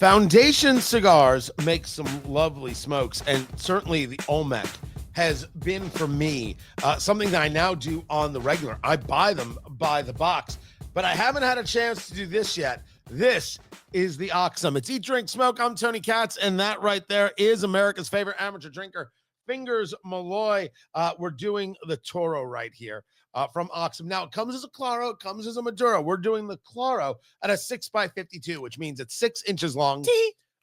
Foundation Cigars make some lovely smokes, and certainly the Olmec has been for me something that I now do on the regular. I buy them by the box, but I haven't had a chance to do this yet. This is the Aksum. It's Eat, Drink, Smoke. I'm Tony Katz, and that right there is America's favorite amateur drinker, Fingers Malloy. We're doing the Toro right here from Aksum. Now, it comes as a Claro, it comes as a Maduro. We're doing the Claro at a 6x52, which means it's 6 inches long.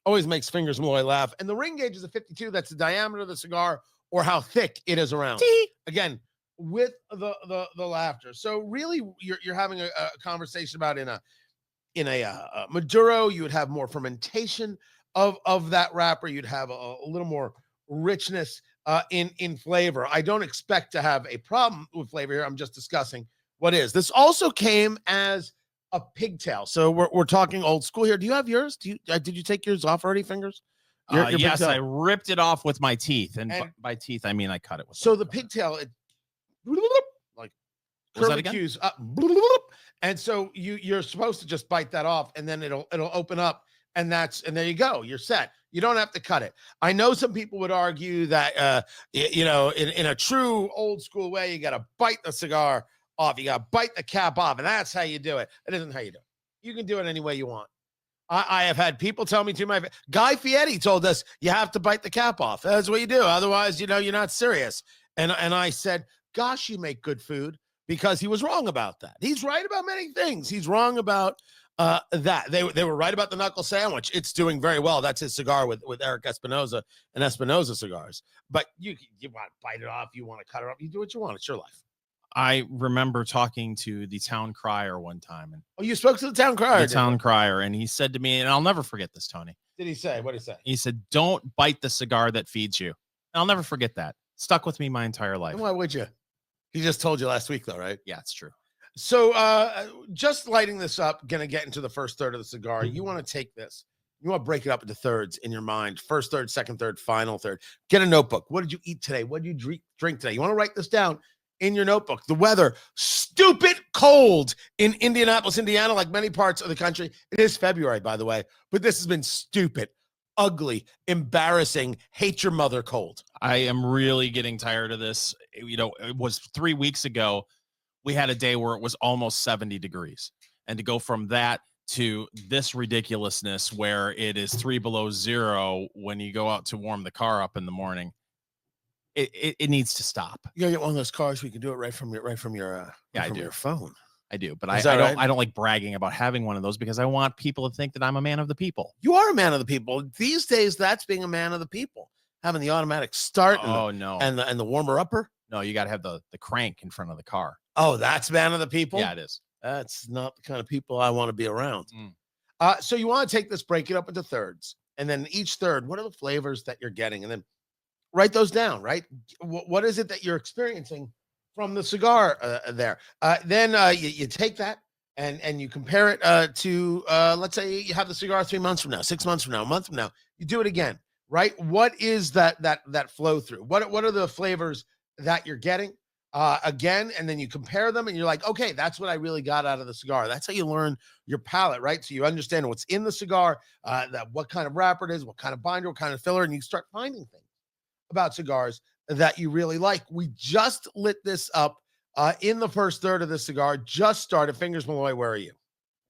Always makes Fingers Malloy laugh. And the ring gauge is a 52. That's the diameter of the cigar or how thick it is around. Again, with the laughter. So really, you're having a conversation about in a Maduro, you would have more fermentation of that wrapper. You'd have a little more richness in flavor. I don't expect to have a problem with flavor here. I'm just discussing what is. This also came as a pigtail. So we're talking old school here. Do you have yours? Did you take yours off already, Fingers? Your yes, pigtail? I ripped it off with my teeth, and by teeth I mean I cut it with. So the pigtail, it like curlicues up, and so you're supposed to just bite that off, and then it'll open up, and there you go. You're set. You don't have to cut it. I know some people would argue that in a true old school way, you got to bite the cigar off. You got to bite the cap off, and that's how you do it. It isn't how you do it. You can do it any way you want. I have had people tell me Guy Fieri told us you have to bite the cap off. That's what you do. Otherwise, you're not serious. And I said, gosh, you make good food, because he was wrong about that. He's right about many things. He's wrong about that. They were right about the knuckle sandwich. It's doing very well. That's his cigar with Eric Espinosa and Espinosa cigars. But you want to bite it off. You want to cut it off. You do what you want. It's your life. I remember talking to the town crier one time. And you spoke to the town crier? The town crier. And he said to me, and I'll never forget this, Tony. Did he say? What did he say? He said, don't bite the cigar that feeds you. And I'll never forget that. Stuck with me my entire life. And why would you? He just told you last week, though, right? Yeah, it's true. So just lighting this up, going to get into the first third of the cigar. You want to take this. You want to break it up into thirds in your mind. First third, second third, final third. Get a notebook. What did you eat today? What did you drink today? You want to write this down in your notebook. The weather, stupid cold in Indianapolis, Indiana, like many parts of the country. It is February, by the way, but this has been stupid, ugly, embarrassing, hate your mother cold. I am really getting tired of this. It was 3 weeks ago. We had a day where it was almost 70 degrees. And to go from that to this ridiculousness where it is 3 below zero when you go out to warm the car up in the morning, it needs to stop. You gotta get one of those cars where you can do it right from your phone. I do, but I don't like bragging about having one of those, because I want people to think that I'm a man of the people. You are a man of the people. These days, that's being a man of the people. Having the automatic start and the warmer upper. No, you got to have the crank in front of the car. Oh, that's man of the people? Yeah, it is. That's not the kind of people I want to be around. So you want to take this, break it up into thirds, and then each third, what are the flavors that you're getting? And then write those down, right? What is it that you're experiencing from the cigar there? Then you take that and you compare it to, let's say you have the cigar 3 months from now, 6 months from now, a month from now. You do it again, right? What is that flow through? What are the flavors that you're getting again? And then you compare them and you're like, okay, that's what I really got out of the cigar. That's how you learn your palate, right? So you understand what's in the cigar, what kind of wrapper it is, what kind of binder, what kind of filler, and you start finding things about cigars that you really like. We just lit this up in the first third of the cigar. Just started. Fingers Malloy, where are you?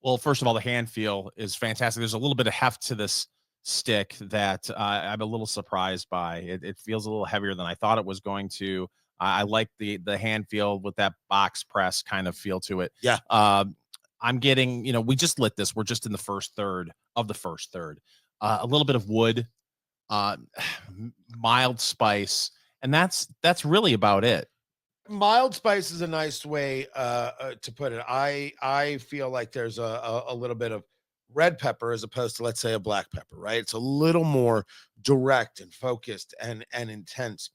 Well, first of all, the hand feel is fantastic. There's a little bit of heft to this stick that I'm a little surprised by. It feels a little heavier than I thought it was going to. I like the hand feel with that box press kind of feel to it. Yeah. I'm getting, we just lit this. We're just in the first third of the first third. A little bit of wood, mild spice, and that's really about it. Mild spice is a nice way to put it. I feel like there's a little bit of red pepper as opposed to, let's say, a black pepper, right? It's a little more direct and focused and intense.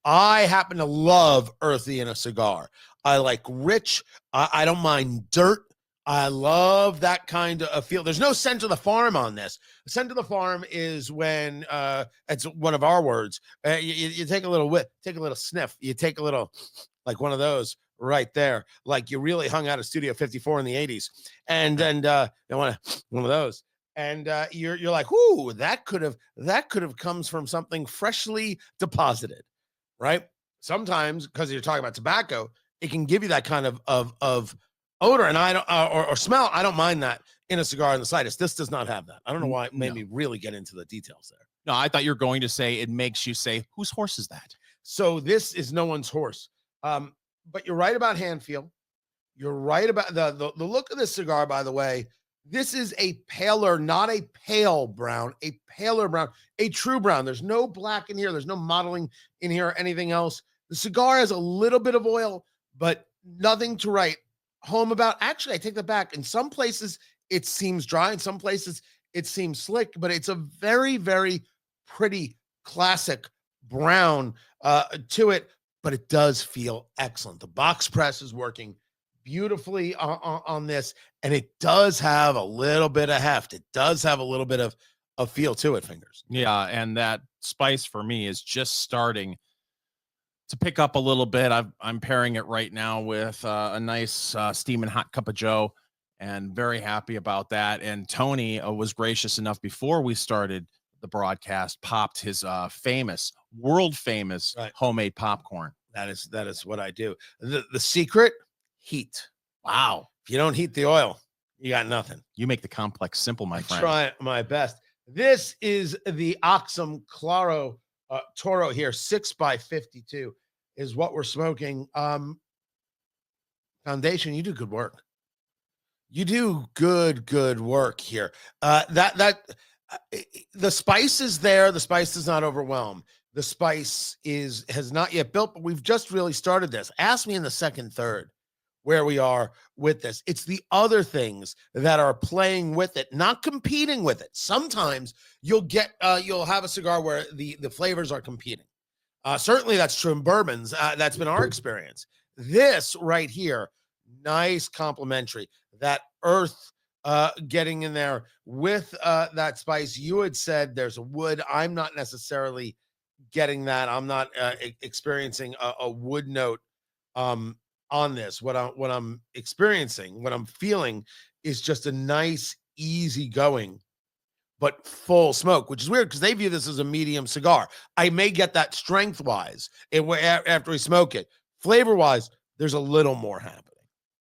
I happen to love earthy in a cigar. I like rich. I don't mind dirt. I love that kind of feel. There's no scent of the farm on this. The scent of the farm is when it's one of our words. You take a little whiff, take a little sniff. You take a little, like one of those right there, like you really hung out at Studio 54 in the 80s, and you want one of those. and you're like, "Ooh, that could have comes from something freshly deposited," right? Sometimes because you're talking about tobacco, it can give you that kind of odor, and I don't or smell. I don't mind that in a cigar in the slightest. This does not have that. I don't know why it made me really get into the details there. No, I thought you were going to say it makes you say, whose horse is that? So this is no one's horse. But you're right about hand feel. You're right about the look of this cigar, by the way. This is a paler, not a pale brown, a paler brown, a true brown. There's no black in here. There's no modeling in here or anything else. The cigar has a little bit of oil, but nothing to write home about. Actually, I take that back. In some places, it seems dry. In some places, it seems slick, but it's a very, very pretty classic brown to it, but it does feel excellent. The box press is working beautifully on this, and it does have a little bit of heft. It does have a little bit of feel to it, Fingers. Yeah, and that spice for me is just starting to pick up a little bit. I'm pairing it right now with a nice steaming hot cup of joe, and very happy about that. And Tony was gracious enough before we started the broadcast, popped his world famous homemade popcorn. That is what I do. The secret, heat. Wow. If you don't heat the oil, you got nothing. You make the complex simple, my friend. Try my best. This is the Aksum Claro Toro here, 6x52 is what we're smoking. Foundation, you do good work. You do good work here. The spice is there. The spice does not overwhelm. The spice has not yet built, but we've just really started this. Ask me in the second, third where we are with this. It's the other things that are playing with it, not competing with it. Sometimes you'll have a cigar where the flavors are competing. Certainly that's true in bourbons. That's been our experience. This right here, nice complementary. That earth getting in there with that spice. You had said there's a wood. I'm not necessarily getting that. I'm not experiencing a wood note on this. What I'm experiencing, what I'm feeling is just a nice, easy going, but full smoke, which is weird because they view this as a medium cigar. I may get that strength wise after we smoke it. Flavor wise, there's a little more happening.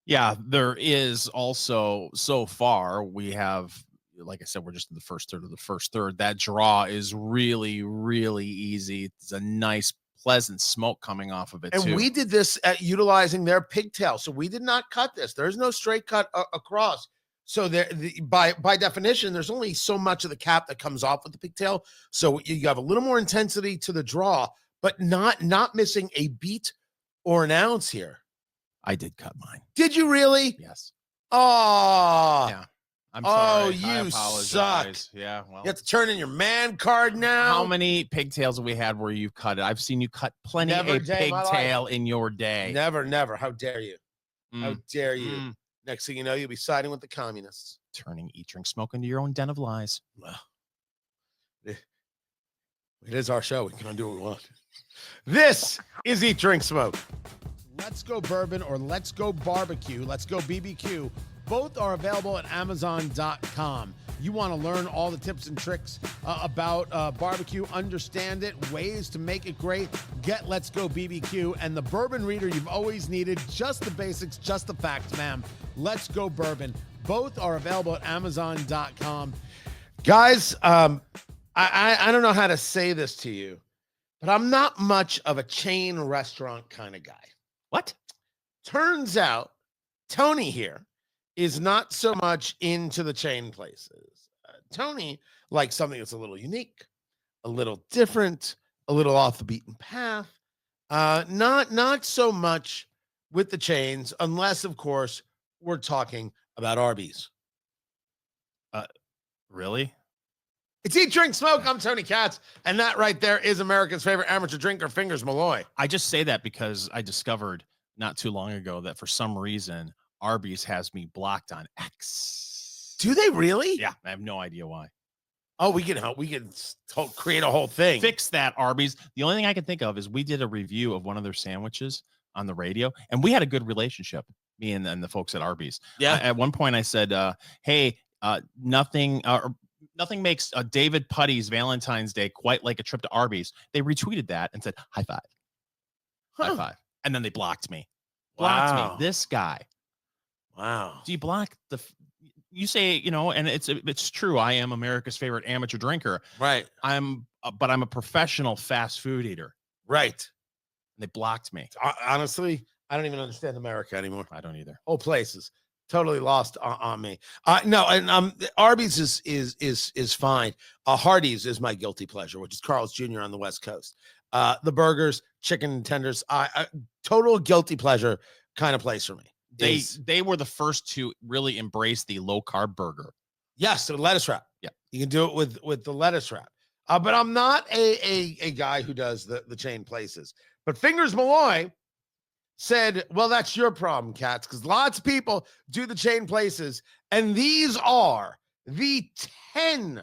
Yeah, there is also, so far, we have, like I said, we're just in the first third of the first third. That draw is really, really easy. It's a nice, pleasant smoke coming off of it, and too. We did this at utilizing their pigtail. So we did not cut this. There's no straight cut across. So by definition, there's only so much of the cap that comes off with the pigtail. So you have a little more intensity to the draw, but not missing a beat or an ounce here. I did cut mine. Did you really? Yes. Oh, yeah. I'm sorry. You suck. Yeah. Well, you have to turn in your man card now. How many pigtails have we had where you've cut it? I've seen you cut plenty of pigtail in your day. Never. How dare you? How dare you? Next thing you know, you'll be siding with the communists. Turning Eat, Drink, Smoke into your own den of lies. Well, it is our show. We can do what we want. This is Eat, Drink, Smoke. Let's Go Bourbon or Let's Go Barbecue, Let's Go BBQ. Both are available at Amazon.com. You want to learn all the tips and tricks about barbecue, understand it, ways to make it great, get Let's Go BBQ, and the bourbon reader you've always needed, just the basics, just the facts, ma'am. Let's Go Bourbon. Both are available at Amazon.com. Guys, I don't know how to say this to you, but I'm not much of a chain restaurant kind of guy. What? Turns out Tony here is not so much into the chain places. Tony likes something that's a little unique, a little different, a little off the beaten path. Not so much with the chains, unless, of course, we're talking about Arby's. Really? It's Eat, Drink, Smoke. I'm Tony Katz, and that right there is America's favorite amateur drinker, Fingers Malloy. I just say that because I discovered not too long ago that for some reason Arby's has me blocked on X. Do they really? Yeah, I have no idea why. Oh, we can help. We can create a whole thing. Fix that, Arby's. The only thing I can think of is we did a review of one of their sandwiches on the radio, and we had a good relationship, me and the folks at Arby's. Yeah. At one point, I said, "Hey, nothing. Nothing makes David Putty's Valentine's Day quite like a trip to Arby's. They retweeted that and said, high five. High five. And then they blocked me. Blocked me. This guy. Wow. Do you block you say, and it's true. I am America's favorite amateur drinker. Right. But I'm a professional fast food eater. Right. And they blocked me. Honestly, I don't even understand America anymore. I don't either. Whole places totally lost on me. No, and Arby's is fine. Hardee's is my guilty pleasure, which is Carl's Jr. on the West Coast. The burgers, chicken tenders, total guilty pleasure kind of place for me. They were the first to really embrace the low carb burger. Yes, the lettuce wrap. Yeah, you can do it with the lettuce wrap. But I'm not a guy who does the chain places. But Fingers Malloy said, well, that's your problem, Cats, because lots of people do the chain places, and these are the 10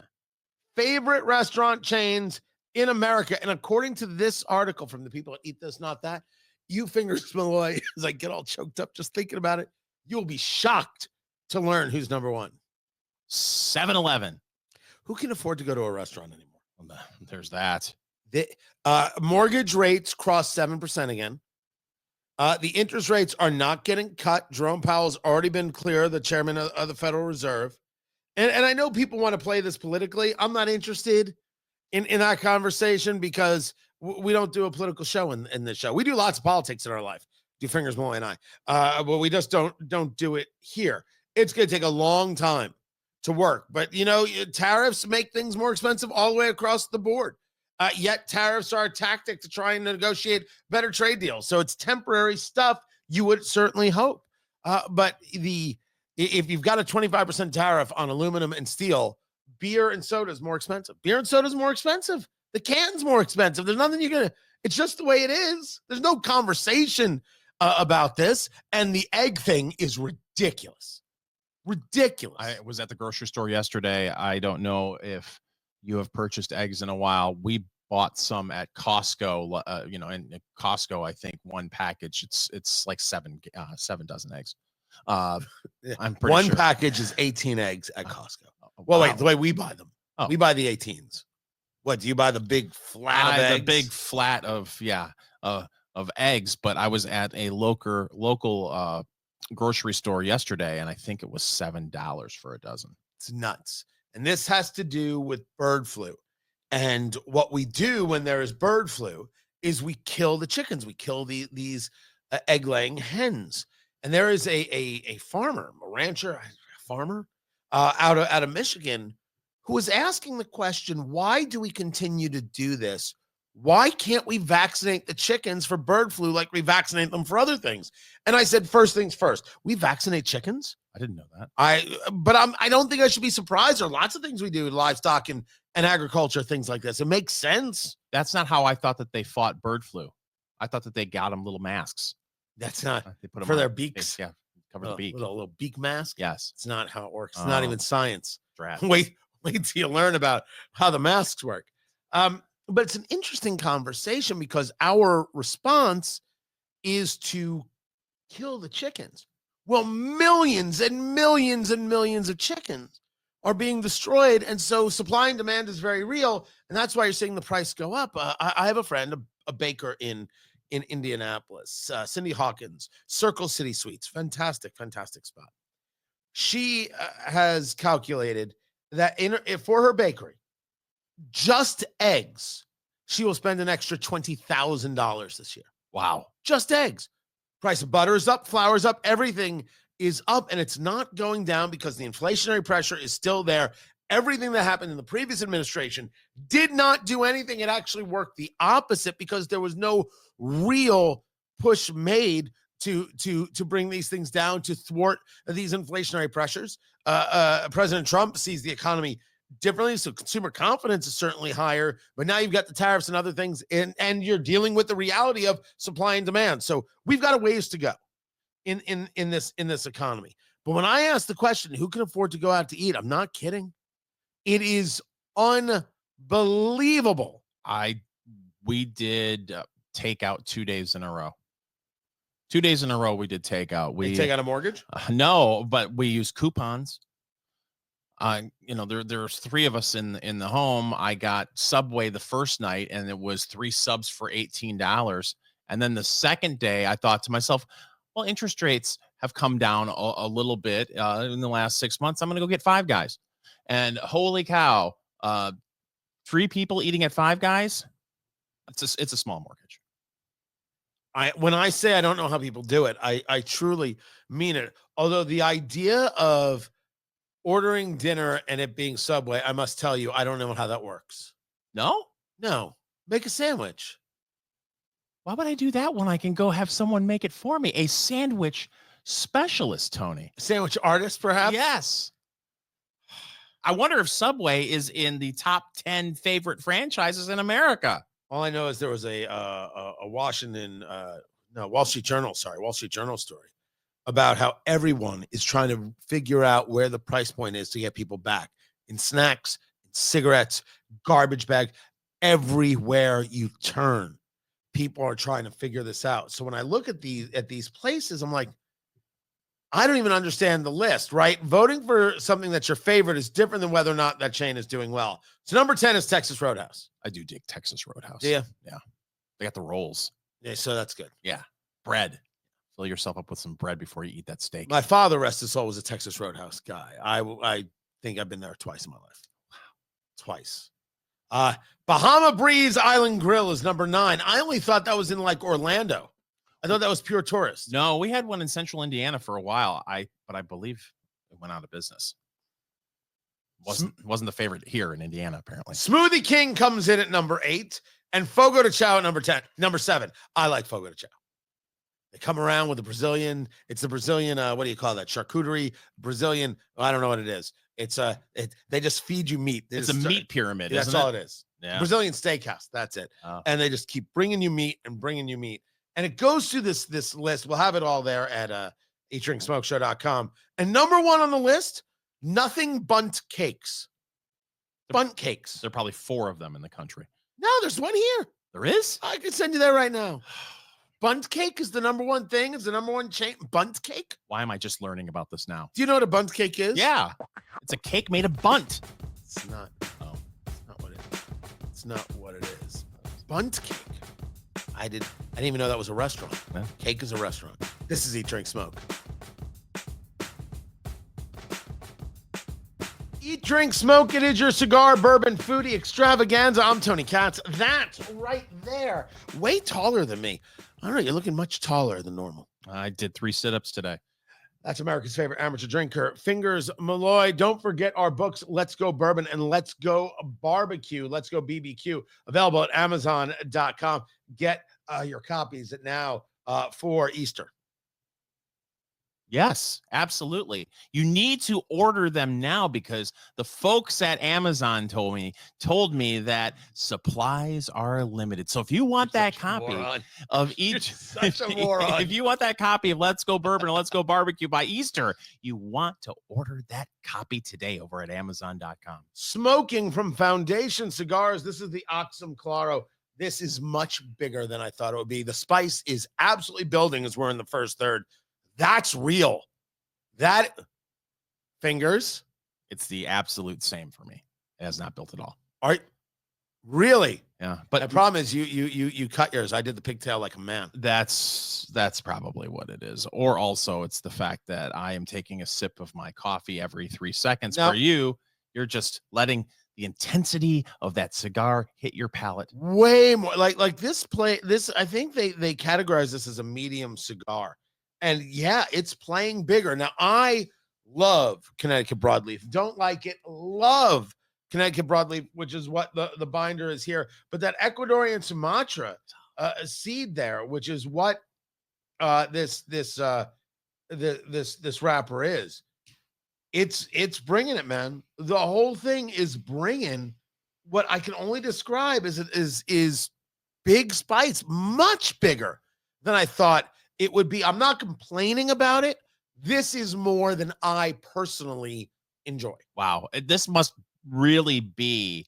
favorite restaurant chains in America. And according to this article from the people at Eat This, Not That, you, Fingers Malloy, as I get all choked up just thinking about it, you'll be shocked to learn who's number one. 7-Eleven. Who can afford to go to a restaurant anymore? Well, there's that. The mortgage rates crossed 7% again. The interest rates are not getting cut. Jerome Powell's already been clear, the chairman of the Federal Reserve. And I know people want to play this politically. I'm not interested in that conversation because we don't do a political show in this show. We do lots of politics in our life. Do Fingers Malloy and I. But we just don't do it here. It's going to take a long time to work. But, tariffs make things more expensive all the way across the board. Yet tariffs are a tactic to try and negotiate better trade deals. So it's temporary stuff, you would certainly hope. But if you've got a 25% tariff on aluminum and steel, beer and soda is more expensive. Beer and soda is more expensive. The can's more expensive. There's nothing it's just the way it is. There's no conversation about this. And the egg thing is ridiculous. Ridiculous. I was at the grocery store yesterday. I don't know if you have purchased eggs in a while. We bought some at Costco, in Costco, I think one package, it's like seven dozen eggs. I'm pretty one sure. package is 18 eggs at Costco. Well, wait, the way we buy them, we buy the 18s. What, do you buy the big flat of eggs? The big flat of eggs, but I was at a local grocery store yesterday, and I think it was $7 for a dozen. It's nuts. And this has to do with bird flu. And what we do when there is bird flu is we kill the chickens. We kill these egg-laying hens. And there is a farmer, a rancher, farmer out of Michigan who was asking the question, why do we continue to do this? Why can't we vaccinate the chickens for bird flu like we vaccinate them for other things? And I said, first things first, we vaccinate chickens? I didn't know that. I don't think I should be surprised. There are lots of things we do in livestock and agriculture, things like this. It makes sense. That's not how I thought that they fought bird flu. I thought that they got them little masks. That's not they put them for their beaks. Yeah, cover the beak. Little beak mask. Yes, it's not how it works. It's not even science. Drat. Wait till you learn about how the masks work. But it's an interesting conversation because our response is to kill the chickens. Well, millions and millions and millions of chickens are being destroyed. And so supply and demand is very real. And that's why you're seeing the price go up. I have a friend, a baker in Indianapolis, Cindy Hawkins, Circle City Sweets. Fantastic spot. She has calculated that for her bakery, just eggs, she will spend an extra $20,000 this year. Wow. Just eggs. Price of butter is up, flour is up, everything is up, and it's not going down because the inflationary pressure is still there. Everything that happened in the previous administration did not do anything. It actually worked the opposite because there was no real push made to bring these things down, to thwart these inflationary pressures. President Trump sees the economy differently, so consumer confidence is certainly higher, but now you've got the tariffs and other things, and you're dealing with the reality of supply and demand. So we've got a ways to go in this economy. But when I ask the question, who can afford to go out to eat? I'm not kidding. It is unbelievable. We did takeout 2 days in a row. 2 days in a row we did takeout. We take out a mortgage? No, but we use coupons. There's three of us in the home. I got Subway the first night, and it was 3 subs for $18. And then the second day, I thought to myself, well, interest rates have come down a little bit in the last 6 months. I'm going to go get Five Guys. And holy cow, 3 people eating at Five Guys, it's a small mortgage. When I say I don't know how people do it, I truly mean it. Although the idea of ordering dinner and it being Subway, I must tell you, I don't know how that works. No? No. Make a sandwich. Why would I do that when I can go have someone make it for me? A sandwich specialist, Tony. Sandwich artist, perhaps? Yes. I wonder if Subway is in the top 10 favorite franchises in America. All I know is there was a Wall Street Journal story about how everyone is trying to figure out where the price point is to get people back in snacks, in cigarettes, garbage bag, everywhere you turn. People are trying to figure this out. So when I look at these places, I'm like, I don't even understand the list, right? Voting for something that's your favorite is different than whether or not that chain is doing well. So number 10 is Texas Roadhouse. I do dig Texas Roadhouse. Yeah. Yeah. They got the rolls. Yeah, so that's good. Yeah. Bread. Fill yourself up with some bread before you eat that steak. My father, rest his soul, was a Texas Roadhouse guy. I think I've been there twice in my life. Wow. Twice. Bahama Breeze Island Grill is number 9. I only thought that was in like Orlando. I thought that was pure tourist. No, we had one in Central Indiana for a while. But I believe it went out of business. Wasn't the favorite here in Indiana, apparently. Smoothie King comes in at number 8, and Fogo de Chao at number 7. I like Fogo de Chao. They come around with the Brazilian. It's the Brazilian. What do you call that? Charcuterie. Brazilian. I don't know what it is. It's they just feed you meat. It's a meat pyramid. That's isn't all it? It is. Yeah. Brazilian steakhouse. That's it. Oh. And they just keep bringing you meat and bringing you meat. And it goes through this list. We'll have it all there at eatdrinksmokeshow.com. And number 1 on the list, Nothing Bunt Cakes. Bunt cakes. There are probably 4 of them in the country. No, there's one here. There is? I can send you that right now. Bunt cake is the number 1 thing. It's the number 1 chain. Bunt cake? Why am I just learning about this now? Do you know what a bunt cake is? Yeah. It's a cake made of bunt. It's not. Oh, it's not what it is. It's not what it is. Bunt cake. I didn't even know that was a restaurant. Yeah. Cake is a restaurant. This is Eat, Drink, Smoke. Eat, Drink, Smoke. It is your cigar, bourbon, foodie extravaganza. I'm Tony Katz. That right there. Way taller than me. I don't know. You're looking much taller than normal. I did 3 sit-ups today. That's America's favorite amateur drinker, Fingers Malloy. Don't forget our books, Let's Go Bourbon and Let's Go Barbecue. Let's Go BBQ. Available at Amazon.com. Get your copies now for Easter. Yes, absolutely. You need to order them now because the folks at Amazon told me that supplies are limited. So if you want that copy of each, if you want that copy of Let's Go Bourbon and Let's Go Barbecue by Easter, you want to order that copy today over at Amazon.com. Smoking from Foundation Cigars. This is the Aksum Claro. This is much bigger than I thought it would be. The spice is absolutely building as we're in the first third. That's real. That Fingers. It's the absolute same for me. It has not built at all. All right. Really? Yeah. But the problem is you cut yours. I did the pigtail like a man. That's probably what it is. Or also it's the fact that I am taking a sip of my coffee every 3 seconds. Now, for you, you're just letting the intensity of that cigar hit your palate. Way more like this I think they categorize this as a medium cigar. And yeah, it's playing bigger. Now, I love Connecticut broadleaf. Don't like it. Love Connecticut broadleaf, which is what the binder is here. But that Ecuadorian Sumatra seed there, which is what this wrapper is. It's bringing it, man. The whole thing is bringing what I can only describe as is big spice, much bigger than I thought it would be. I'm not complaining about it. This is more than I personally enjoy. Wow. This must really be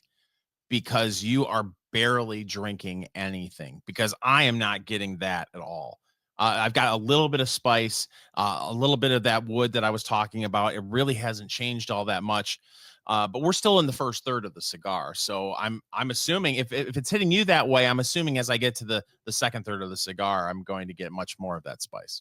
because you are barely drinking anything, because I am not getting that at all. I've got a little bit of spice, a little bit of that wood that I was talking about. It really hasn't changed all that much. But we're still in the first third of the cigar. So I'm assuming if it's hitting you that way, I'm assuming as I get to the second third of the cigar, I'm going to get much more of that spice.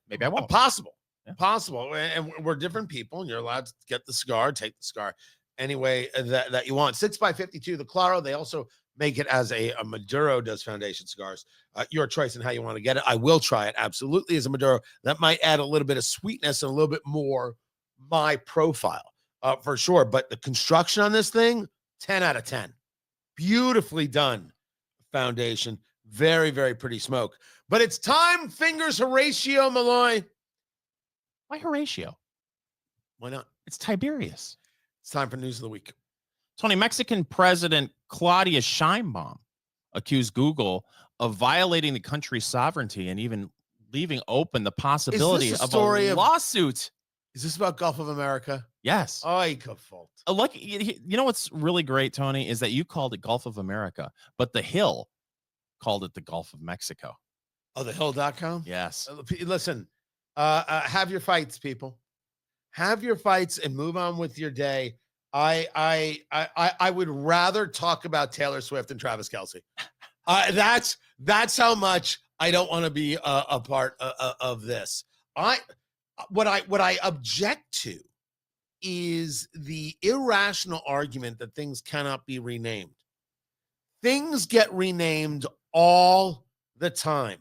Maybe I won't. Possible. Yeah. Possible. And we're different people, and you're allowed to get the cigar, take the cigar anyway that you want. 6x52, the Claro. They also make it as a Maduro does foundation cigars. Your choice in how you want to get it. I will try it absolutely as a Maduro. That might add a little bit of sweetness and a little bit more my profile for sure. But the construction on this thing, 10 out of 10. Beautifully done foundation. Very, very pretty smoke. But it's time, fingers, Horatio Malloy. Why Horatio? Why not? It's Tiberius. It's time for news of the week. Tony, Mexican President Claudia Sheinbaum accused Google of violating the country's sovereignty and even leaving open the possibility of a lawsuit. Is this about Gulf of America? Yes. Ay, que fault. Look, you know what's really great, Tony, is that you called it Gulf of America, but The Hill called it the Gulf of Mexico. Oh, thehill.com? Yes. Listen, have your fights, people. Have your fights and move on with your day. I would rather talk about Taylor Swift and Travis Kelce. That's how much I don't want to be a part of this. What I object to is the irrational argument that things cannot be renamed. Things get renamed all the time.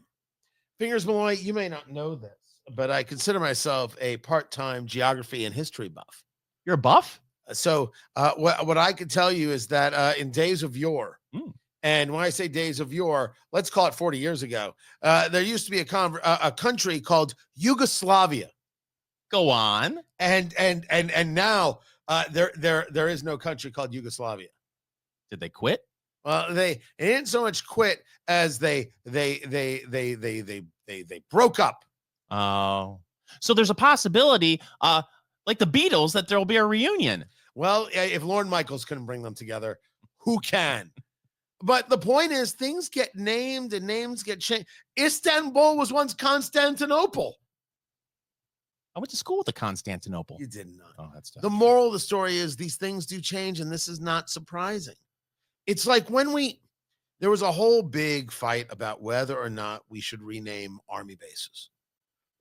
Fingers Malloy, you may not know this, but I consider myself a part-time geography and history buff. You're a buff? So what I can tell you is that in days of yore, and when I say days of yore, let's call it 40 years ago, there used to be a country called Yugoslavia. Go on. And now there is no country called Yugoslavia. Did they quit? Well, they didn't so much quit as they broke up. Oh, so there's a possibility, like the Beatles, that there will be a reunion. Well, if Lorne Michaels couldn't bring them together, who can? But the point is, things get named and names get changed. Istanbul was once Constantinople. I went to school with the Constantinople. You did not. Oh, that's tough. The moral of the story is these things do change, and this is not surprising. It's like when there was a whole big fight about whether or not we should rename army bases,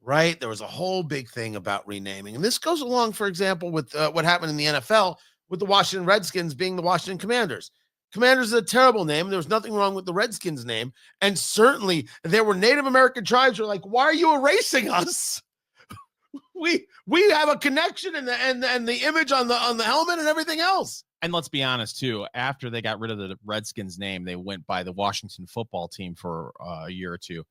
right? There was a whole big thing about renaming. And this goes along, for example, with what happened in the NFL with the Washington Redskins being the Washington Commanders. Commanders is a terrible name. There was nothing wrong with the Redskins name. And certainly there were Native American tribes who were like, why are you erasing us? We have a connection and the image on the helmet and everything else. And let's be honest, too, after they got rid of the Redskins name, they went by the Washington football team for a year or two.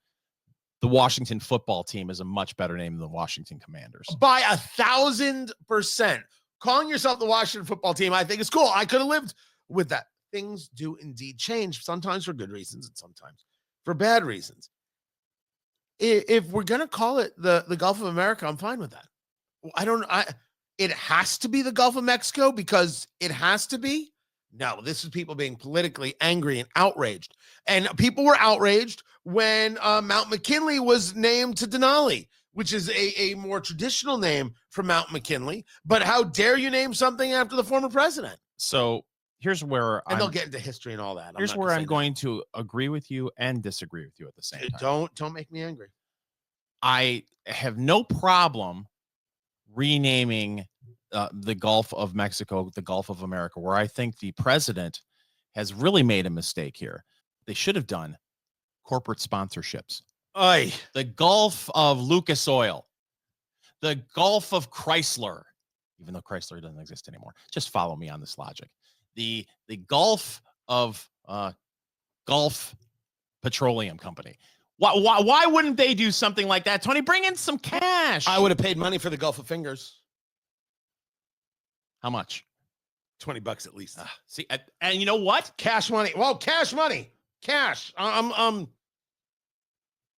The Washington football team is a much better name than the Washington Commanders. By 1,000%. Calling yourself the Washington football team, I think is cool. I could have lived with that. Things do indeed change, sometimes for good reasons and sometimes for bad reasons. If we're going to call it the Gulf of America, I'm fine with that. It has to be the Gulf of Mexico because it has to be. No, this is people being politically angry and outraged. And people were outraged when Mount McKinley was named to Denali, which is a more traditional name for Mount McKinley. But how dare you name something after the former president? So here's where they'll get into history and all that. Here's where I'm going to agree with you and disagree with you at the same time. Don't make me angry. I have no problem renaming the Gulf of Mexico, the Gulf of America, where I think the president has really made a mistake here. They should have done corporate sponsorships. The Gulf of Lucas Oil, the Gulf of Chrysler, even though Chrysler doesn't exist anymore. Just follow me on this logic. The Gulf of Gulf Petroleum Company. Why wouldn't they do something like that, Tony? Bring in some cash. I would have paid money for the Gulf of Fingers. How much? $20 at least. See, and you know what? Cash money. Well, cash money. Cash.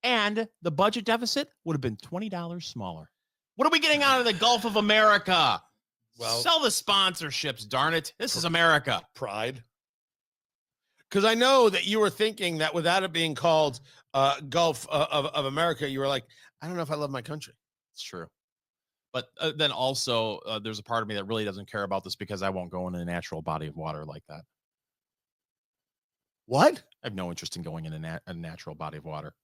And the budget deficit would have been $20 smaller. What are we getting out of the Gulf of America? Well, sell the sponsorships, darn it. This is America. Pride. Because I know that you were thinking that without it being called Gulf of America, you were like, I don't know if I love my country. It's true. But then also, there's a part of me that really doesn't care about this because I won't go in a natural body of water like that. What? I have no interest in going in a natural body of water.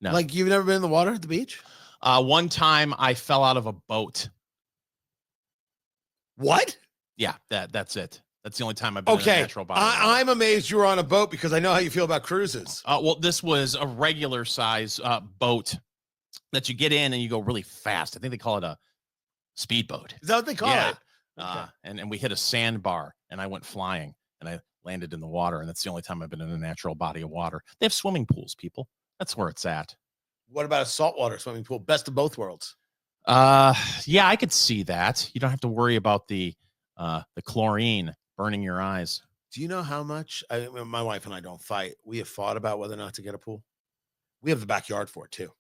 No. Like you've never been in the water at the beach? One time I fell out of a boat. What? Yeah, that's it. That's the only time I've been in a natural body. I'm amazed you were on a boat because I know how you feel about cruises. Well, this was a regular size boat that you get in and you go really fast. I think they call it a speedboat. Is that what they call it? Okay. And we hit a sandbar and I went flying and I landed in the water. And that's the only time I've been in a natural body of water. They have swimming pools, people. That's where it's at. What about a saltwater swimming pool? Best of both worlds. Yeah, I could see that. You don't have to worry about the chlorine burning your eyes. Do you know how much my wife and I don't fight? We have fought about whether or not to get a pool. We have the backyard for it too.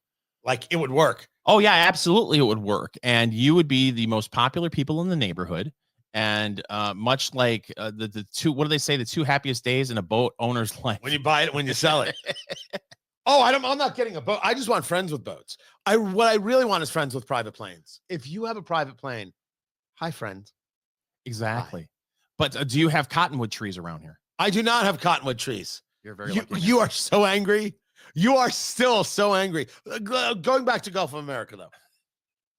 Like it would work. Oh yeah, absolutely, it would work, and you would be the most popular people in the neighborhood. And much like the two, what do they say? The two happiest days in a boat owner's life: when you buy it, when you sell it. Oh, I'm not getting a boat. I just want friends with boats. What I really want is friends with private planes. If you have a private plane, hi friend. Exactly. Hi. But do you have cottonwood trees around here? I do not have cottonwood trees. You're very lucky. You are so angry. You are still so angry. Going back to Gulf of America, though,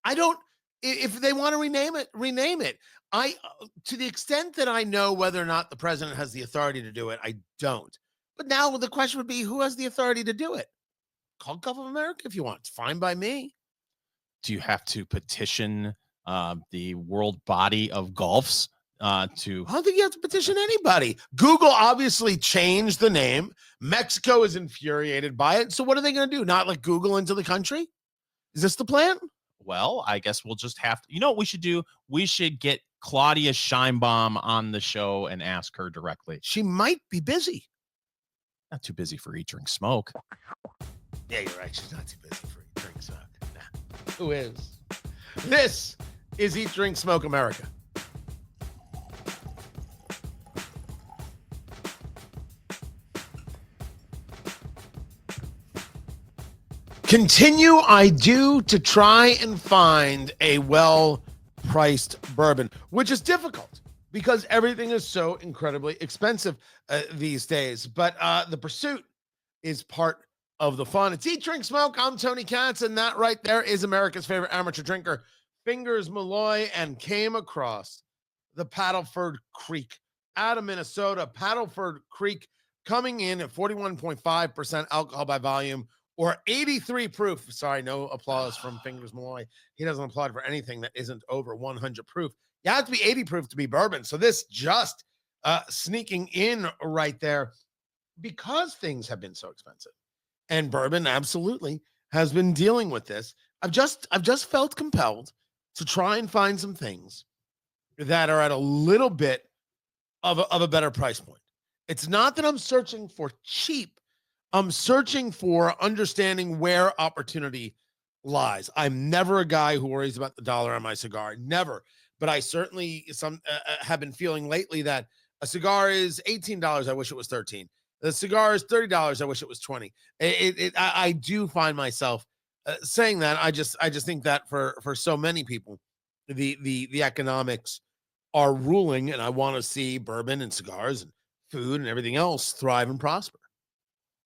I don't. If they want to rename it. To the extent that I know whether or not the president has the authority to do it, I don't. But now the question would be, who has the authority to do it? Call Gulf of America if you want. It's fine by me. Do you have to petition the world body of Gulfs to? I don't think you have to petition anybody. Google obviously changed the name. Mexico is infuriated by it. So what are they going to do? Not let Google into the country? Is this the plan? Well, I guess we'll just have to. You know what we should do? We should get Claudia Scheinbaum on the show and ask her directly. She might be busy. Not too busy for Eat, Drink, Smoke. Yeah, you're right. She's not too busy for Eat, Drink, Smoke. Nah. Who is? This is Eat, Drink, Smoke America. Continue I do to try and find a well-priced bourbon, which is difficult because everything is so incredibly expensive these days. But the pursuit is part of the fun. It's Eat, Drink, Smoke. I'm Tony Katz, and that right there is America's favorite amateur drinker, Fingers Malloy, and came across the Paddleford Creek out of Minnesota. Paddleford Creek coming in at 41.5% alcohol by volume, or 83 proof. Sorry, no applause from Fingers Malloy. He doesn't applaud for anything that isn't over 100 proof. You have to be 80 proof to be bourbon. So this just sneaking in right there because things have been so expensive. And bourbon absolutely has been dealing with this. I've just felt compelled to try and find some things that are at a little bit of a better price point. It's not that I'm searching for cheap. I'm searching for understanding where opportunity lies. I'm never a guy who worries about the dollar on my cigar. Never. But I certainly have been feeling lately that a cigar is $18. I wish it was $13. The cigar is $30. I wish it was $20. I do find myself saying that. I just think that for so many people, the economics are ruling, and I want to see bourbon and cigars and food and everything else thrive and prosper.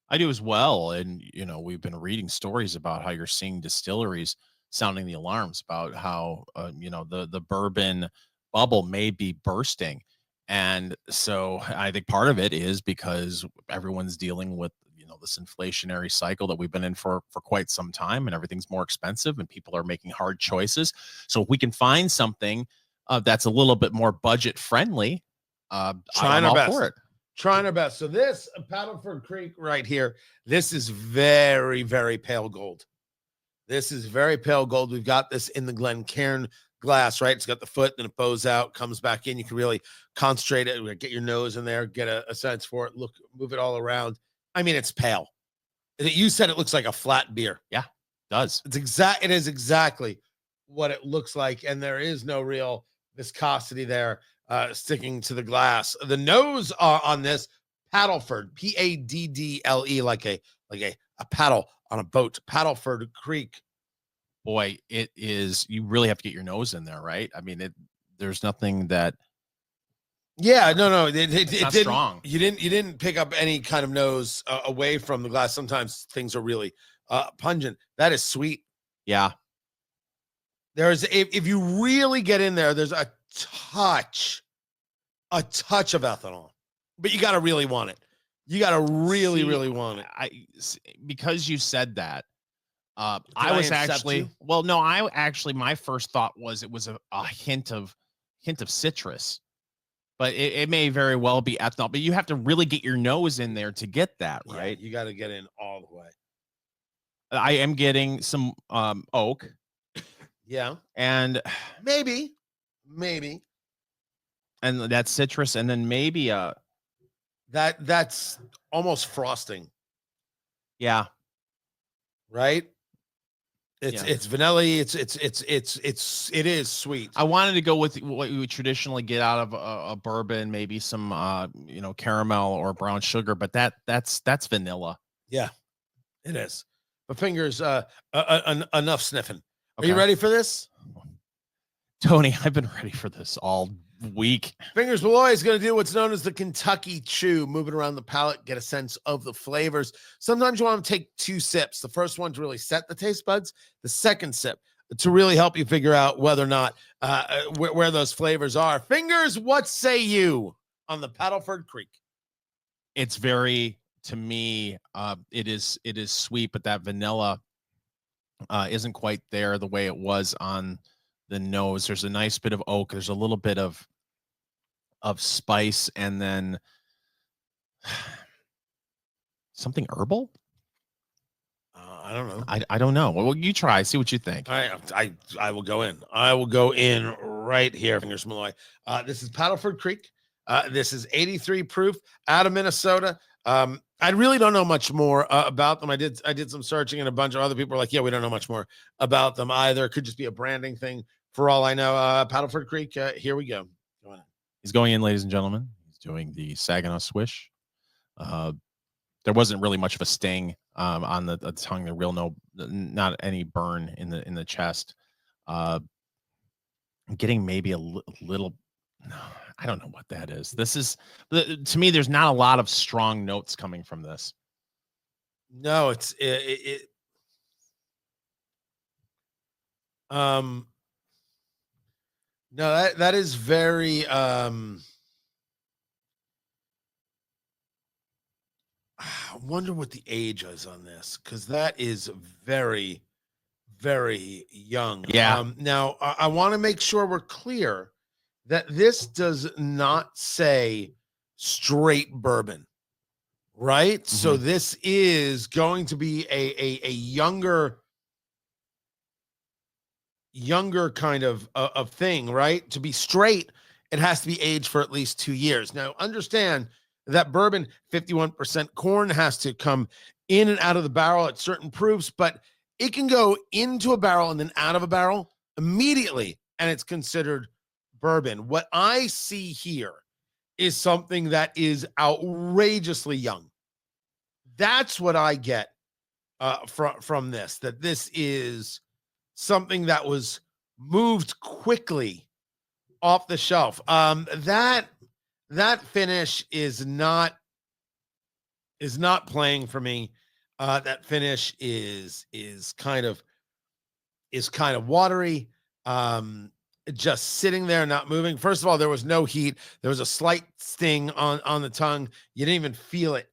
I do as well. And, you know, we've been reading stories about how you're seeing distilleries sounding the alarms about how, the bourbon bubble may be bursting. And so I think part of it is because everyone's dealing with, this inflationary cycle that we've been in for quite some time, and everything's more expensive and people are making hard choices. So if we can find something that's a little bit more budget friendly, trying our best for it. Trying our best. So this Paddleford Creek right here, this is very, very pale gold. This is very pale gold. We've got this in the Glencairn glass, right? It's got the foot, then it bows out, comes back in. You can really concentrate it, get your nose in there, get a sense for it. Look, move it all around. I mean, it's pale. You said it looks like a flat beer. Yeah, it does. It is exactly what it looks like, and there is no real viscosity there sticking to the glass. The nose on this, Paddleford, Paddle, like a paddle on a boat, Paddleford Creek. Boy, it is. You really have to get your nose in there, right? I mean, there's nothing that. Yeah, no, it not didn't. strong. You didn't pick up any kind of nose away from the glass. Sometimes things are really pungent. That is sweet. Yeah. There's if you really get in there, there's a touch of ethanol, but you got to really want it. You got to really want it. Because you said that. I was incept actually you? well, no, my first thought was it was a hint of citrus, but it may very well be ethanol. But you have to really get your nose in there to get that, right? Yeah, you got to get in all the way. I am getting some oak. Yeah, and maybe, and that citrus, and then maybe that's almost frosting. Yeah. Right. It's vanilla. It is sweet. I wanted to go with what you would traditionally get out of a bourbon, maybe some caramel or brown sugar, but that's vanilla. Yeah, it is. But fingers, enough sniffing. Okay. Are you ready for this? Tony, I've been ready for this all week. Fingers Malloy is going to do what's known as the Kentucky Chew, moving around the palate, get a sense of the flavors. Sometimes you want to take 2 sips. The first one to really set the taste buds. The second sip to really help you figure out whether or not where those flavors are. Fingers, what say you on the Paddleford Creek? It's very, to me, it is sweet, but that vanilla isn't quite there the way it was on the nose. There's a nice bit of oak. There's a little bit of spice, and then something herbal. I don't know. I don't know. Well, you try. See what you think. I will go in. I will go in right here, Fingers Malloy. This is Paddleford Creek. This is 83 proof out of Minnesota. I really don't know much more about them. I did some searching, and a bunch of other people are like, yeah, we don't know much more about them either. It could just be a branding thing for all I know. Paddleford Creek. Here we go. Go on. He's going in, ladies and gentlemen. He's doing the Saginaw swish. There wasn't really much of a sting on the tongue. The real not any burn in the chest. I'm getting maybe a little. No, I don't know what that is. This is, to me, there's not a lot of strong notes coming from this. No, no, that is very I wonder what the age is on this, because that is very, very young. Yeah. Now I want to make sure we're clear that this does not say straight bourbon, right? Mm-hmm. So this is going to be a younger kind of thing, right? To be straight, it has to be aged for at least 2 years. Now, understand that bourbon, 51% corn, has to come in and out of the barrel at certain proofs, but it can go into a barrel and then out of a barrel immediately, and it's considered bourbon. What I see here is something that is outrageously young. That's what I get from this, that this is something that was moved quickly off the shelf. That finish is not playing for me. That finish is kind of watery. Just sitting there, not moving. First of all, there was no heat. There was a slight sting on the tongue. You didn't even feel it.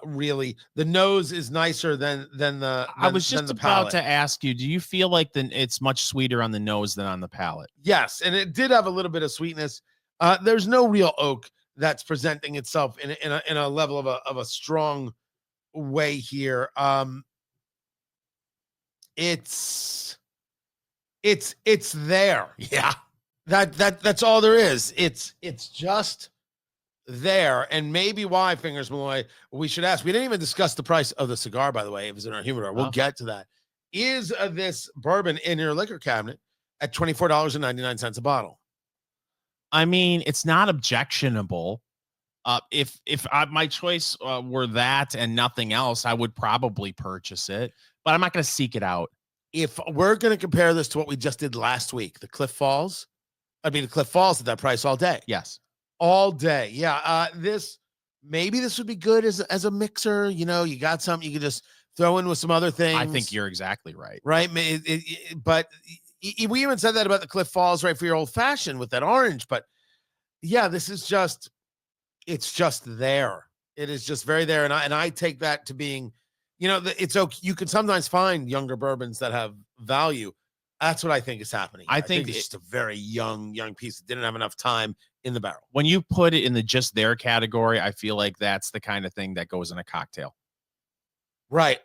Really, the nose is nicer than the. I was just about to ask you, do you feel like it's much sweeter on the nose than on the palate? Yes, and it did have a little bit of sweetness. There's no real oak that's presenting itself in a level of a strong way here. It's there. Yeah. That's all there is. It's just there. And maybe why, Fingers Malloy, we should ask. We didn't even discuss the price of the cigar, by the way. It was in our humidor. We'll get to that. Is this bourbon in your liquor cabinet at $24.99 a bottle? I mean, it's not objectionable. My choice were that and nothing else, I would probably purchase it, but I'm not going to seek it out. If we're going to compare this to what we just did last week, the Cliff Falls at that price all day. Yes. All day. Yeah. Maybe this would be good as a mixer. You know, you got something you can just throw in with some other things. I think you're exactly right. Right. But we even said that about the Cliff Falls, right? For your old fashioned with that orange. But yeah, this is it's just there. It is just very there. And I take that to being, it's okay. You can sometimes find younger bourbons that have value. That's what I think is happening. I think it's just a very young piece that didn't have enough time in the barrel. When you put it in the just there category, I feel like that's the kind of thing that goes in a cocktail. Right.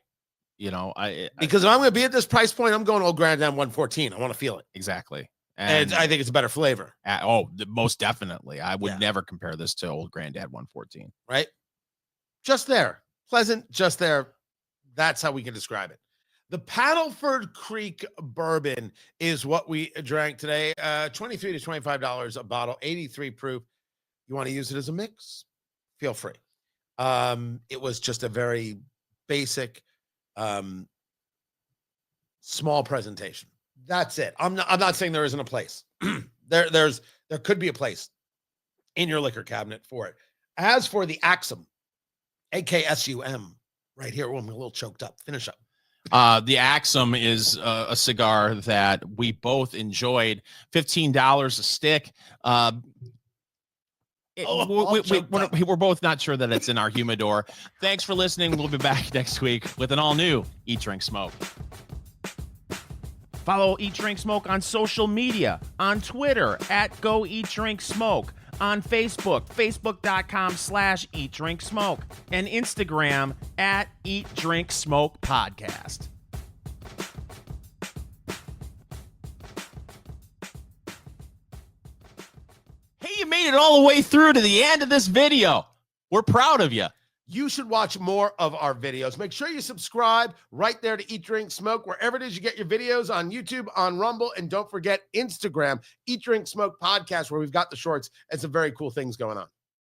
Because if I'm going to be at this price point, I'm going Old Grand Dam 114. I want to feel it. Exactly. And I think it's a better flavor. Most definitely. I would never compare this to Old Granddad 114. Right. Just there. Pleasant, just there. That's how we can describe it. The Paddleford Creek Bourbon is what we drank today. $23 to $25 a bottle, 83 proof. You want to use it as a mix? Feel free. It was just a very basic, small presentation. That's it. I'm not saying there isn't a place. There could be a place in your liquor cabinet for it. As for the Aksum, AKSUM, right here, I'm a little choked up. Finish up. The Aksum is a cigar that we both enjoyed. $15 a stick. We're both not sure that it's in our humidor. Thanks for listening. We'll be back next week with an all new Eat, Drink, Smoke. Follow Eat, Drink, Smoke on social media, on Twitter at Go Eat, Drink, Smoke, on Facebook, facebook.com/Eat, Drink, Smoke, and Instagram at Eat, Drink, Smoke Podcast. Hey, you made it all the way through to the end of this video. We're proud of you. You should watch more of our videos. Make sure you subscribe right there to Eat, Drink, Smoke, wherever it is you get your videos, on YouTube, on Rumble, and don't forget Instagram, Eat, Drink, Smoke Podcast, where we've got the shorts and some very cool things going on.